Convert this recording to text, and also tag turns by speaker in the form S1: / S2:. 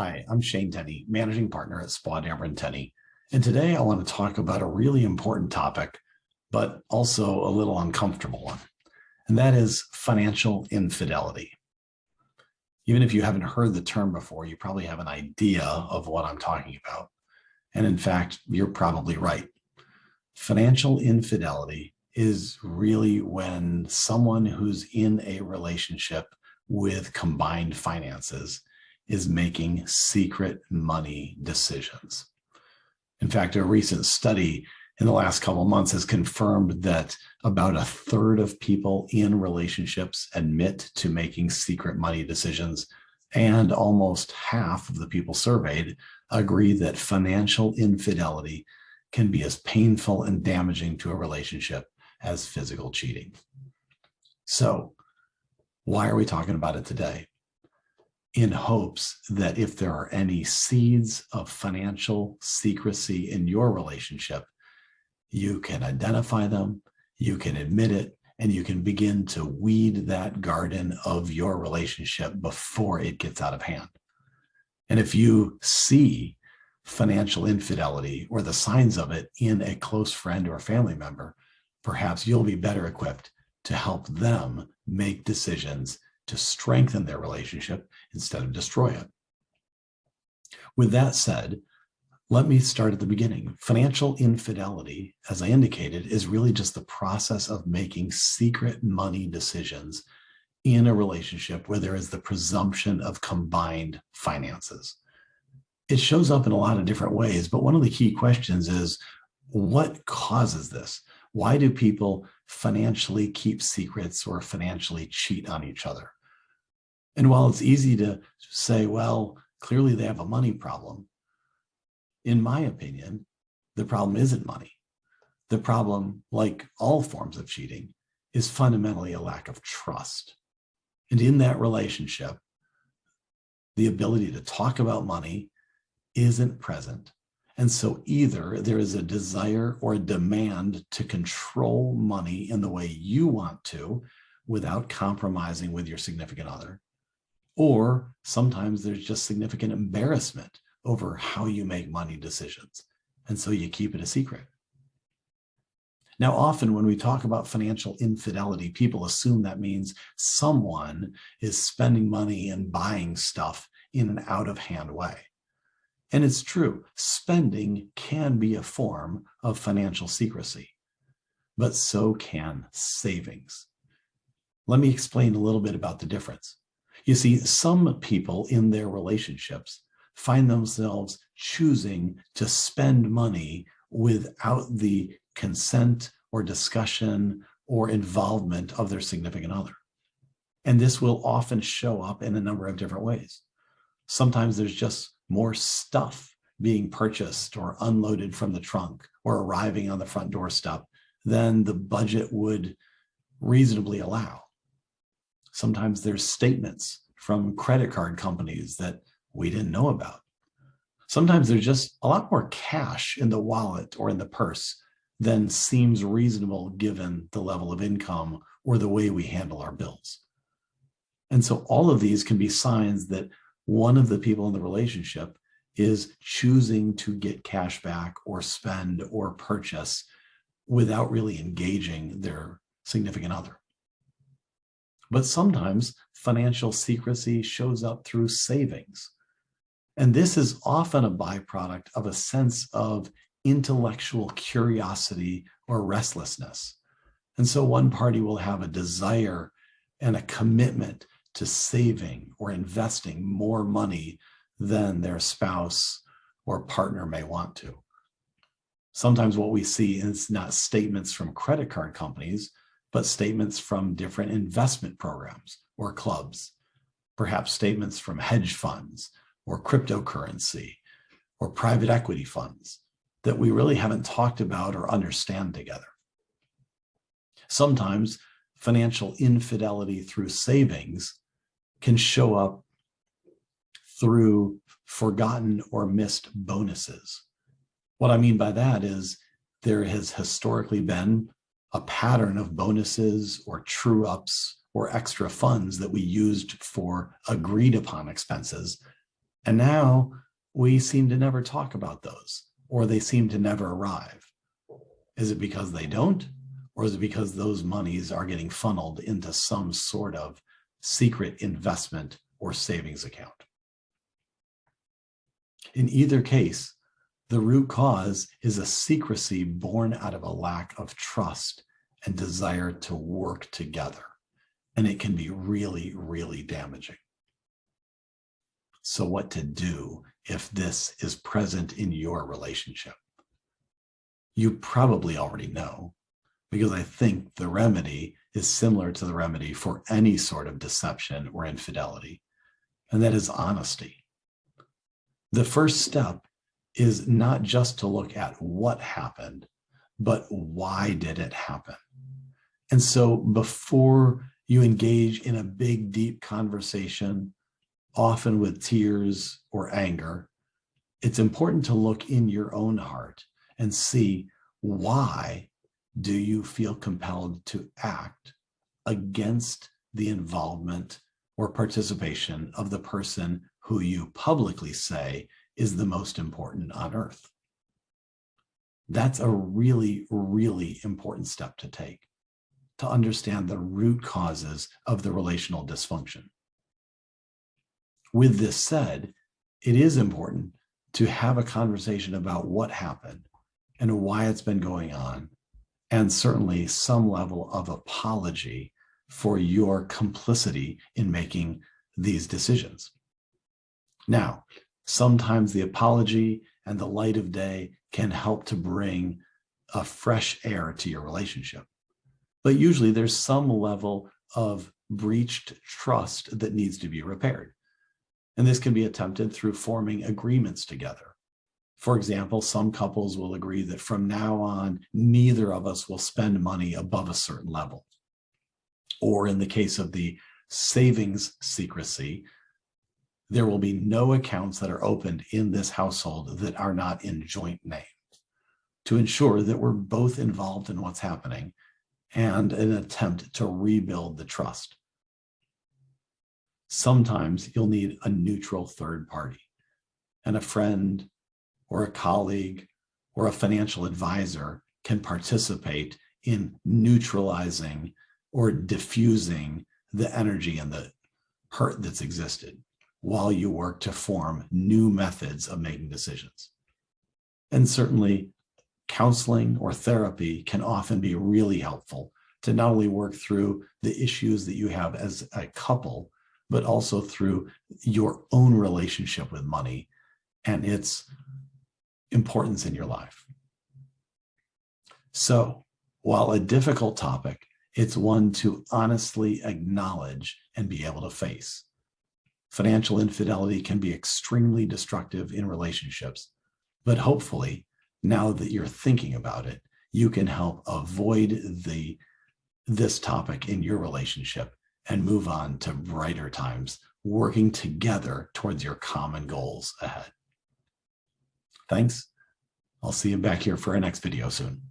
S1: Hi, I'm Shane Tenny, Managing Partner at Spaugh Dameron Tenny. And today I want to talk about a really important topic, but also a little uncomfortable one. And that is financial infidelity. Even if you haven't heard the term before, you probably have an idea of what I'm talking about. And in fact, you're probably right. Financial infidelity is really when someone who's in a relationship with combined finances is making secret money decisions. In fact, a recent study in the last couple of months has confirmed that about a third of people in relationships admit to making secret money decisions, and almost half of the people surveyed agree that financial infidelity can be as painful and damaging to a relationship as physical cheating. So, why are we talking about it today? In hopes that if there are any seeds of financial secrecy in your relationship, you can identify them, you can admit it, and you can begin to weed that garden of your relationship before it gets out of hand. And if you see financial infidelity or the signs of it in a close friend or family member, perhaps you'll be better equipped to help them make decisions to strengthen their relationship instead of destroy it. With that said, let me start at the beginning. Financial infidelity, as I indicated, is really just the process of making secret money decisions in a relationship where there is the presumption of combined finances. It shows up in a lot of different ways, but one of the key questions is, what causes this? Why do people financially keep secrets or financially cheat on each other? And while it's easy to say, well, clearly they have a money problem, in my opinion, the problem isn't money. The problem, like all forms of cheating, is fundamentally a lack of trust. And in that relationship, the ability to talk about money isn't present. And so either there is a desire or a demand to control money in the way you want to without compromising with your significant other, or sometimes there's just significant embarrassment over how you make money decisions. And so you keep it a secret. Now, often when we talk about financial infidelity, people assume that means someone is spending money and buying stuff in an out-of-hand way. And it's true, spending can be a form of financial secrecy, but so can savings. Let me explain a little bit about the difference. You see, some people in their relationships find themselves choosing to spend money without the consent or discussion or involvement of their significant other. And this will often show up in a number of different ways. Sometimes there's just more stuff being purchased or unloaded from the trunk or arriving on the front doorstep than the budget would reasonably allow. Sometimes there's statements from credit card companies that we didn't know about. Sometimes there's just a lot more cash in the wallet or in the purse than seems reasonable given the level of income or the way we handle our bills. And so all of these can be signs that one of the people in the relationship is choosing to get cash back or spend or purchase without really engaging their significant other. But sometimes financial secrecy shows up through savings. And this is often a byproduct of a sense of intellectual curiosity or restlessness. And so one party will have a desire and a commitment to saving or investing more money than their spouse or partner may want to. Sometimes what we see is not statements from credit card companies, but statements from different investment programs or clubs, perhaps statements from hedge funds or cryptocurrency or private equity funds that we really haven't talked about or understand together. Sometimes financial infidelity through savings can show up through forgotten or missed bonuses. What I mean by that is there has historically been a pattern of bonuses or true ups or extra funds that we used for agreed upon expenses And now we seem to never talk about those, or they seem to never arrive. Is it because they don't? Or is it because those monies are getting funneled into some sort of secret investment or savings account? In either case, the root cause is a secrecy born out of a lack of trust and desire to work together. And it can be really, really damaging. So what to do if this is present in your relationship? You probably already know, because I think the remedy is similar to the remedy for any sort of deception or infidelity, and that is honesty. The first step is not just to look at what happened, but why did it happen? And so before you engage in a big, deep conversation, often with tears or anger, it's important to look in your own heart and see, why do you feel compelled to act against the involvement or participation of the person who you publicly say is the most important on earth? That's a really, really important step to take, to understand the root causes of the relational dysfunction. With this said, it is important to have a conversation about what happened and why it's been going on, and certainly some level of apology for your complicity in making these decisions. Now, sometimes the apology and the light of day can help to bring a fresh air to your relationship. But usually there's some level of breached trust that needs to be repaired. And this can be attempted through forming agreements together. For example, some couples will agree that from now on, neither of us will spend money above a certain level. Or in the case of the savings secrecy, there will be no accounts that are opened in this household that are not in joint name, to ensure that we're both involved in what's happening and an attempt to rebuild the trust. Sometimes you'll need a neutral third party, and a friend or a colleague or a financial advisor can participate in neutralizing or diffusing the energy and the hurt that's existed while you work to form new methods of making decisions. And certainly counseling or therapy can often be really helpful to not only work through the issues that you have as a couple, but also through your own relationship with money and its importance in your life. So, while a difficult topic, it's one to honestly acknowledge and be able to face. Financial infidelity can be extremely destructive in relationships, but hopefully, now that you're thinking about it, you can help avoid this topic in your relationship and move on to brighter times, working together towards your common goals ahead. Thanks. I'll see you back here for our next video soon.